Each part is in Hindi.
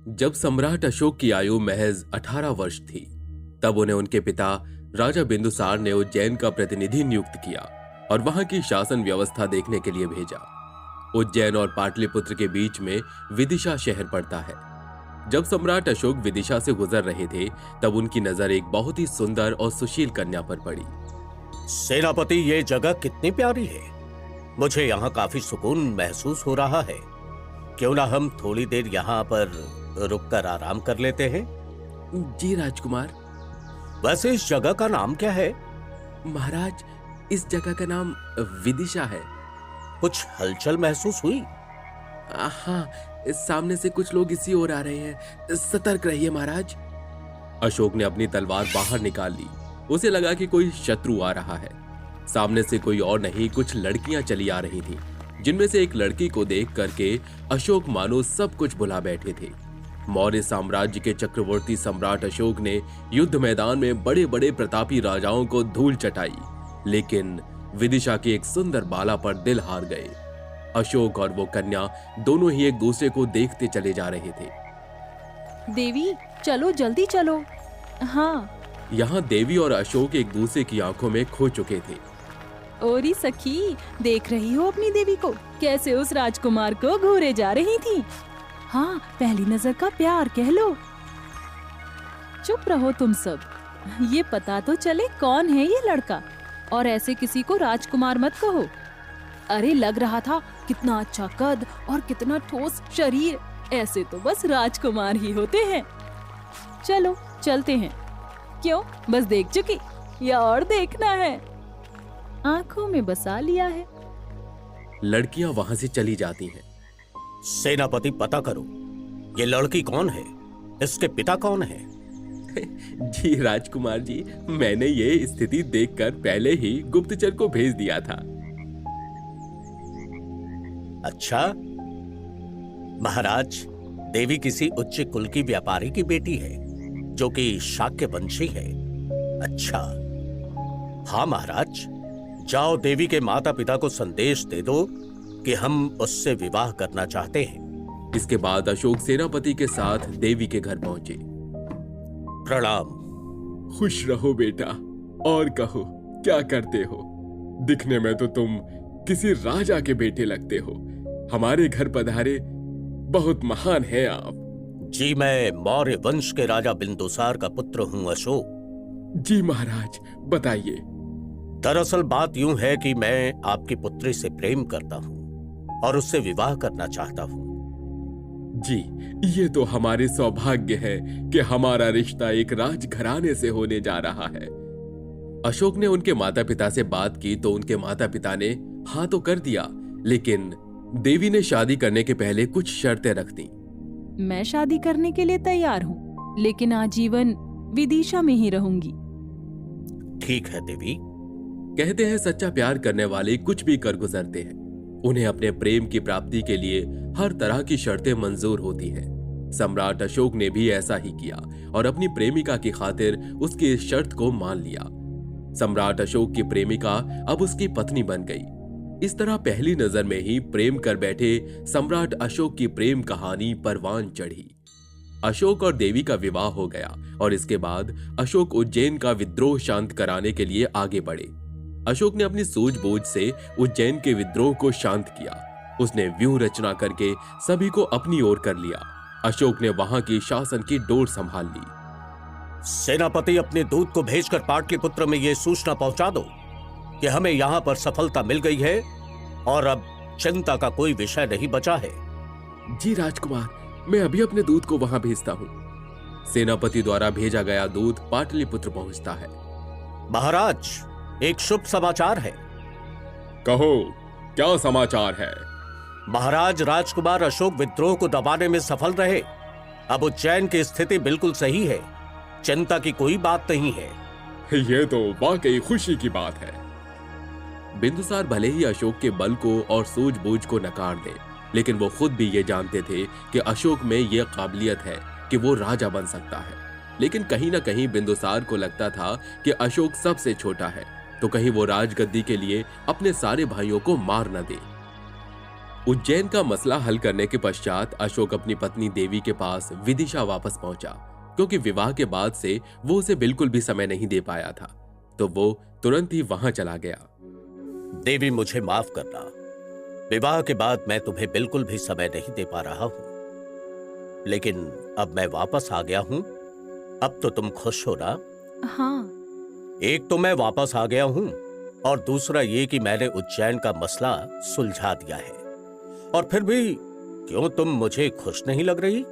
जब सम्राट अशोक की आयु महज 18 वर्ष थी, तब उन्हें उनके पिता राजा बिंदुसार ने उज्जैन का प्रतिनिधि नियुक्त किया और वहां की शासन व्यवस्था देखने के लिए भेजा। उज्जैन और पाटलिपुत्र के बीच में विदिशा शहर पड़ता है। जब सम्राट अशोक विदिशा से गुजर रहे थे, तब उनकी नजर एक बहुत ही सुंदर और सुशील कन्या पर पड़ी। सेनापति, ये जगह कितनी प्यारी है। मुझे यहाँ काफी सुकून महसूस हो रहा है। क्यों ना हम थोड़ी देर यहाँ पर रुककर आराम कर लेते हैं? जी राजकुमार। वैसे इस जगह का नाम क्या है? महाराज, इस जगह का नाम विदिशा है। कुछ हलचल महसूस हुई? हाँ, सामने से कुछ लोग इसी ओर आ रहे हैं। सतर्क रहिए महाराज। अशोक ने अपनी तलवार बाहर निकाल ली। उसे लगा कि कोई शत्रु आ रहा है। सामने से कोई और नहीं, कुछ लड़कियां चली आ रही थीं, जिनमें से एक लड़की को देख करके अशोक मानो सब कुछ भुला बैठे थे। मौर्य साम्राज्य के चक्रवर्ती सम्राट अशोक ने युद्ध मैदान में बड़े बड़े प्रतापी राजाओं को धूल चटाई, लेकिन विदिशा की एक सुंदर बाला पर दिल हार गए। अशोक और वो कन्या दोनों ही एक दूसरे को देखते चले जा रहे थे। देवी, चलो जल्दी चलो। हाँ। यहाँ देवी और अशोक एक दूसरे की आंखों में खो चुके थे। ओरी सखी, देख रही हो अपनी देवी को कैसे उस राजकुमार को घूरे जा रही थी? हाँ, पहली नजर का प्यार कह लो। चुप रहो तुम सब। ये पता तो चले कौन है ये लड़का, और ऐसे किसी को राजकुमार मत कहो। अरे लग रहा था कितना अच्छा कद और कितना ठोस शरीर। ऐसे तो बस राजकुमार ही होते हैं। चलो चलते हैं। क्यों, बस देख चुकी या और देखना है? आंखों में बसा लिया है। लड़कियां वहां से चली जाती हैं। सेनापति, पता करो ये लड़की कौन है, इसके पिता कौन है? जी राजकुमार जी, मैंने ये स्थिति देखकर पहले ही गुप्तचर को भेज दिया था। अच्छा महाराज, देवी किसी उच्च कुल की व्यापारी की बेटी है जो कि शाक्य वंशी है। अच्छा, हाँ महाराज, जाओ देवी के माता पिता को संदेश दे दो कि हम उससे विवाह करना चाहते हैं। इसके बाद अशोक सेनापति के साथ देवी के घर पहुंचे। प्रणाम। खुश रहो बेटा, और कहो क्या करते हो? दिखने में तो तुम किसी राजा के बेटे लगते हो। हमारे घर पधारे, बहुत महान हैं आप। जी, मैं मौर्य वंश के राजा बिंदुसार का पुत्र हूँ अशोक। जी महाराज, बताइए। दरअसल बात यूं है कि मैं आपकी पुत्री से प्रेम करता हूँ और उससे विवाह करना चाहता हूँ। जी, ये तो हमारे सौभाग्य है कि हमारा रिश्ता एक राजघराने से होने जा रहा है। अशोक ने उनके माता पिता से बात की तो उनके माता पिता ने हाँ तो कर दिया, लेकिन देवी ने शादी करने के पहले कुछ शर्तें रख दी। मैं शादी करने के लिए तैयार हूँ, लेकिन आजीवन विदिशा में ही रहूंगी। ठीक है देवी। कहते हैं सच्चा प्यार करने वाले कुछ भी कर गुजरते हैं। उन्हें अपने प्रेम की प्राप्ति के लिए हर तरह की शर्तें मंजूर होती हैं। सम्राट अशोक ने भी ऐसा ही किया और अपनी प्रेमिका की खातिर उसकी इस शर्त को मान लिया। सम्राट अशोक की प्रेमिका अब उसकी पत्नी बन गई। इस तरह पहली नजर में ही प्रेम कर बैठे सम्राट अशोक की प्रेम कहानी परवान चढ़ी। अशोक और देवी का विवाह हो गया और इसके बाद अशोक उज्जैन का विद्रोह शांत कराने के लिए आगे बढ़े। अशोक ने अपनी सूझबूझ से उज्जैन के विद्रोह को शांत किया। उसने व्यूह रचना करके सभी को अपनी ओर कर लिया। अशोक ने वहां की शासन की डोर संभाल ली। सेनापति, अपने दूत को भेजकर पाटलिपुत्र में यह सूचना पहुंचा दो कि हमें यहां पर सफलता मिल गई है और अब चिंता का कोई विषय नहीं बचा है। जी राजकुमार, मैं अभी अपने दूत को वहां भेजता हूँ। सेनापति द्वारा भेजा गया दूत पाटलिपुत्र पहुंचता है। महाराज, एक शुभ समाचार है। कहो, क्या समाचार है? महाराज, राजकुमार अशोक विद्रोह को दबाने में सफल रहे। अब उज्जैन की स्थिति बिल्कुल सही है। चिंता की कोई बात नहीं है। यह तो वाकई खुशी की बात है। बिंदुसार भले ही अशोक के बल को और सूझबूझ को नकार दे, लेकिन वो खुद भी ये जानते थे कि अशोक में यह काबिलियत है कि वो राजा बन सकता है। लेकिन कहीं ना कहीं बिंदुसार को लगता था कि अशोक सबसे छोटा है, तो कहीं वो राजगद्दी के लिए अपने सारे भाइयों को मार न दे। उज्जैन का मसला हल करने के पश्चात अशोक अपनी पत्नी देवी के पास विदिशा वापस पहुंचा, क्योंकि विवाह के बाद से वो उसे बिल्कुल भी समय नहीं दे पाया था, तो वो तुरंत ही वहां चला गया। देवी, मुझे माफ करना। विवाह के बाद मैं तुम्हें बिल्कुल भी समय नहीं दे पा रहा हूं, लेकिन अब मैं वापस आ गया हूं। अब तो तुम खुश हो ना? हाँ। एक तो मैं वापस आ गया हूं, और दूसरा ये कि मैंने उज्जैन का मसला सुलझा दिया है। और फिर भी क्यों तुम मुझे खुश नहीं लग रही?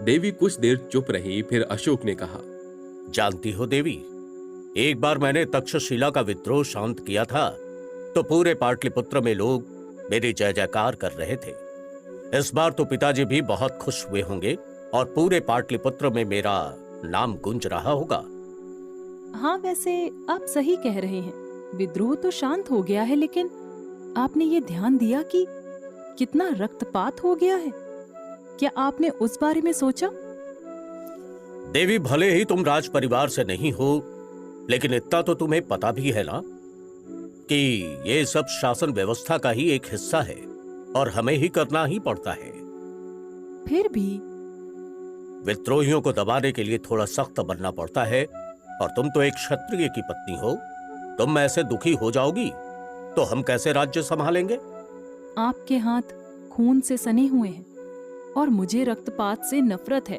देवी कुछ देर चुप रही, फिर अशोक ने कहा, जानती हो देवी, एक बार मैंने तक्षशिला का विद्रोह शांत किया था तो पूरे पाटलिपुत्र में लोग मेरी जय जयकार कर रहे थे। इस बार तो पिताजी भी बहुत खुश हुए होंगे और पूरे पाटलिपुत्र में मेरा नाम गूंज रहा होगा। हाँ, वैसे आप सही कह रहे हैं। विद्रोह तो शांत हो गया है, लेकिन आपने ये ध्यान दिया कि कितना रक्तपात हो गया है? क्या आपने उस बारे में सोचा? देवी, भले ही तुम राज परिवार से नहीं हो, लेकिन इतना तो तुम्हें पता भी है ना कि ये सब शासन व्यवस्था का ही एक हिस्सा है और हमें ही करना ही पड़ता है। फिर भी विद्रोहियों को दबाने के लिए थोड़ा सख्त बनना पड़ता है, और तुम तो एक क्षत्रिय की पत्नी हो। तुम ऐसे दुखी हो जाओगी तो हम कैसे राज्य संभालेंगे? आपके हाथ खून से सने हुए हैं और मुझे रक्तपात से नफरत है।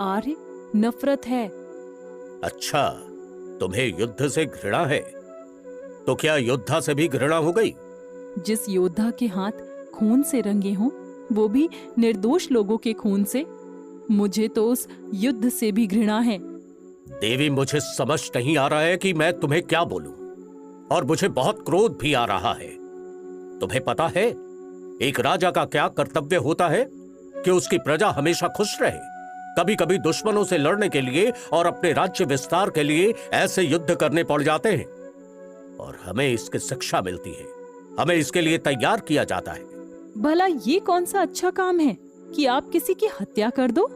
आर्य, नफरत है। अच्छा, तुम्हें युद्ध से घृणा है, तो क्या योद्धा से भी घृणा हो गई? जिस योद्धा के हाथ खून से रंगे हों, वो भी निर्दोष लोगों के खून से, मुझे तो उस युद्ध से भी घृणा है। देवी, मुझे समझ नहीं आ रहा है कि मैं तुम्हें क्या बोलूं, और मुझे बहुत क्रोध भी आ रहा है। तुम्हें पता है एक राजा का क्या कर्तव्य होता है? कि उसकी प्रजा हमेशा खुश रहे। कभी कभी दुश्मनों से लड़ने के लिए और अपने राज्य विस्तार के लिए ऐसे युद्ध करने पड़ जाते हैं, और हमें इसकी शिक्षा मिलती है। हमें इसके लिए तैयार किया जाता है। भला ये कौन सा अच्छा काम है कि आप किसी की हत्या कर दो?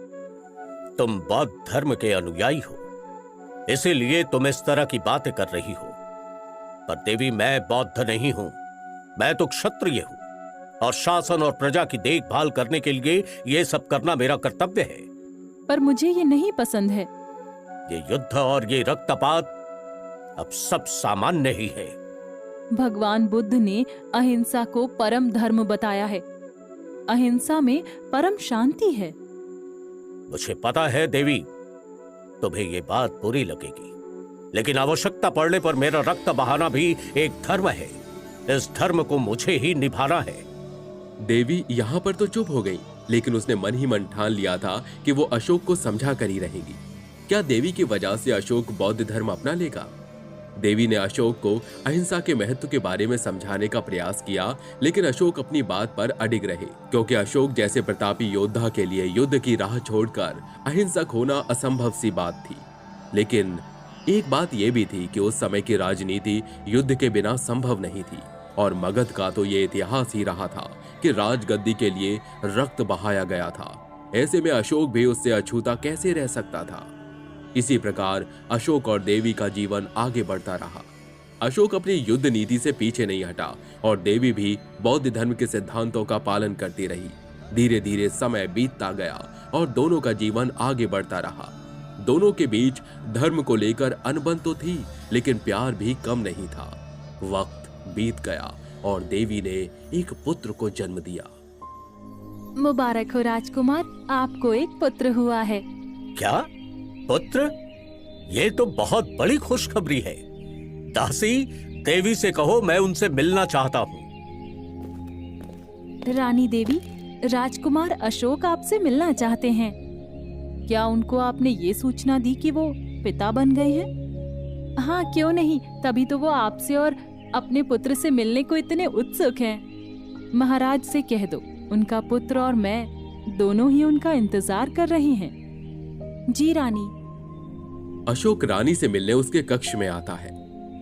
तुम बौद्ध धर्म के अनुयायी हो, इसीलिए तुम इस तरह की बातें कर रही हो। पर देवी, मैं बौद्ध नहीं हूं, मैं तो क्षत्रिय हूं, और शासन और प्रजा की देखभाल करने के लिए यह सब करना मेरा कर्तव्य है। पर मुझे ये नहीं पसंद है। ये युद्ध और ये रक्तपात अब सब सामान्य ही है। भगवान बुद्ध ने अहिंसा को परम धर्म बताया है। अहिंसा में परम शांति है। मुझे पता है देवी, तुम्हें ये बात बुरी लगेगी, लेकिन आवश्यकता पड़ने पर मेरा रक्त बहाना भी एक धर्म है। इस धर्म को मुझे ही निभाना है। देवी यहाँ पर तो चुप हो गई, लेकिन उसने मन ही मन ठान लिया था कि वो अशोक को समझा कर ही रहेगी। क्या देवी की वजह से अशोक बौद्ध धर्म अपना लेगा? देवी ने अशोक को अहिंसा के महत्व के बारे में समझाने का प्रयास किया, लेकिन अशोक अपनी बात पर अडिग रहे, क्योंकि अशोक जैसे प्रतापी योद्धा के लिए युद्ध की राह छोड़कर अहिंसक होना असंभव सी बात थी। लेकिन एक बात यह भी थी कि उस समय की राजनीति युद्ध के बिना संभव नहीं थी, और मगध का तो ये इतिहास ही रहा था कि राजगद्दी के लिए रक्त बहाया गया था। ऐसे में अशोक भी उससे अछूता कैसे रह सकता था? इसी प्रकार अशोक और देवी का जीवन आगे बढ़ता रहा। अशोक अपनी युद्ध नीति से पीछे नहीं हटा, और देवी भी बौद्ध धर्म के सिद्धांतों का पालन करती रही। धीरे धीरे समय बीतता गया और दोनों का जीवन आगे बढ़ता रहा। दोनों के बीच धर्म को लेकर अनबन तो थी, लेकिन प्यार भी कम नहीं था। वक्त बीत गया और देवी ने एक पुत्र को जन्म दिया। मुबारक हो राजकुमार, आपको एक पुत्र हुआ है। क्या पुत्र? ये तो बहुत बड़ी खुशखबरी है। दासी, देवी से कहो मैं उनसे मिलना चाहता हूँ। रानी देवी, राजकुमार अशोक आपसे मिलना चाहते हैं। क्या उनको आपने ये सूचना दी कि वो पिता बन गए हैं? हाँ, क्यों नहीं, तभी तो वो आपसे और अपने पुत्र से मिलने को इतने उत्सुक हैं। महाराज से कह दो, उनका पुत्र और मैं दोनों ही उनका इंतजार कर रहे हैं। जी रानी। अशोक रानी से मिलने उसके कक्ष में आता है।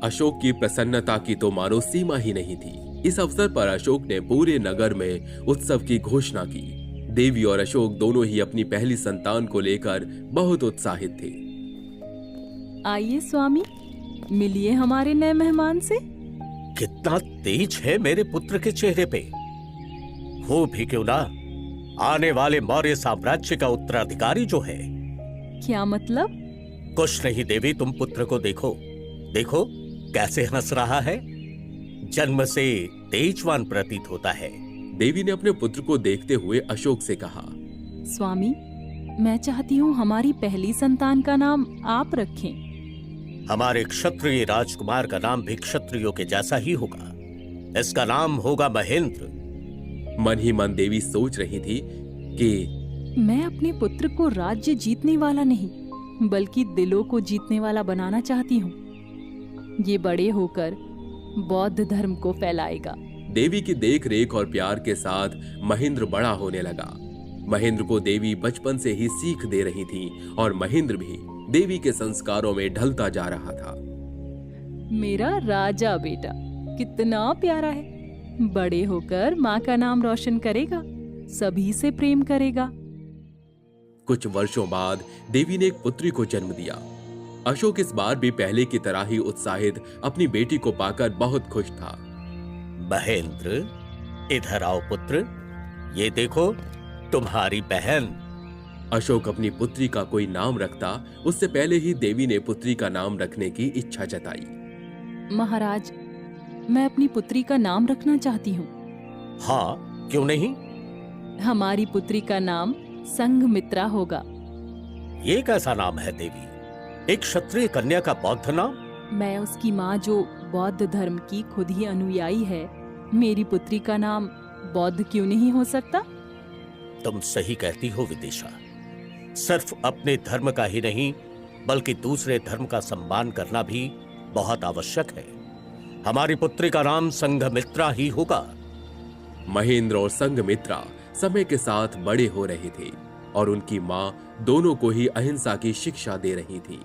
अशोक की प्रसन्नता की तो मानो सीमा ही नहीं थी। इस अवसर पर अशोक ने पूरे नगर में उत्सव की घोषणा की। देवी और अशोक दोनों ही अपनी पहली संतान को लेकर बहुत उत्साहित थे। आइए स्वामी, मिलिए हमारे नए मेहमान से। कितना तेज है मेरे पुत्र के चेहरे पे। हो भी क्यों ना, आने वाले मौर्य साम्राज्य का उत्तराधिकारी जो है। क्या मतलब? कुछ नहीं देवी, तुम पुत्र को देखो, देखो कैसे हंस रहा है। जन्म से तेजवान प्रतीत होता है। देवी ने अपने पुत्र को देखते हुए अशोक से कहा, स्वामी, मैं चाहती हूँ हमारी पहली संतान का नाम आप रखें। हमारे क्षत्रिय राजकुमार का नाम भी क्षत्रियों के जैसा ही होगा। इसका नाम होगा महेंद्र। मन ही मन देवी सोच रही थी कि मैं अपने पुत्र को राज्य जीतने वाला नहीं, बल्कि दिलों को जीतने वाला बनाना चाहती हूँ। ये बड़े होकर बौद्ध धर्म को फैलाएगा। देवी की देख रेख और प्यार के साथ महेंद्र बड़ा होने लगा। महेंद्र को देवी बचपन से ही सीख दे रही थी और महेंद्र भी देवी के संस्कारों में ढलता जा रहा था। मेरा राजा बेटा कितना प्यारा है। बड़े होकर माँ का नाम रोशन करेगा, सभी से प्रेम करेगा। कुछ वर्षों बाद देवी ने एक पुत्री को जन्म दिया। अशोक इस बार भी पहले की तरह ही उत्साहित अपनी बेटी को पाकर बहुत खुश था। महेंद्र, इधर आओ पुत्र, ये देखो तुम्हारी बहन। अशोक अपनी पुत्री का कोई नाम रखता उससे पहले ही देवी ने पुत्री का नाम रखने की इच्छा जताई। महाराज, मैं अपनी पुत्री का नाम रखना चाहती हूँ। हाँ, क्यों नहीं। हमारी पुत्री का नाम संघमित्रा होगा। ये कैसा नाम है देवी, एक क्षत्रिय कन्या का बौद्ध नाम। मैं उसकी माँ जो बौद्ध धर्म की खुद ही अनुयायी है, मेरी पुत्री का नाम बौद्ध क्यों नहीं हो सकता? तुम सही कहती हो विदिशा। सिर्फ अपने धर्म का ही नहीं, बल्कि दूसरे धर्म का सम्मान करना भी बहुत आवश्यक है। हमारी पुत्री का नाम संघमित्रा ही होगा। महेंद्र और संघमित्रा समय के साथ बड़े हो रहे थे और उनकी माँ दोनों को ही अहिंसा की शिक्षा दे रही थी।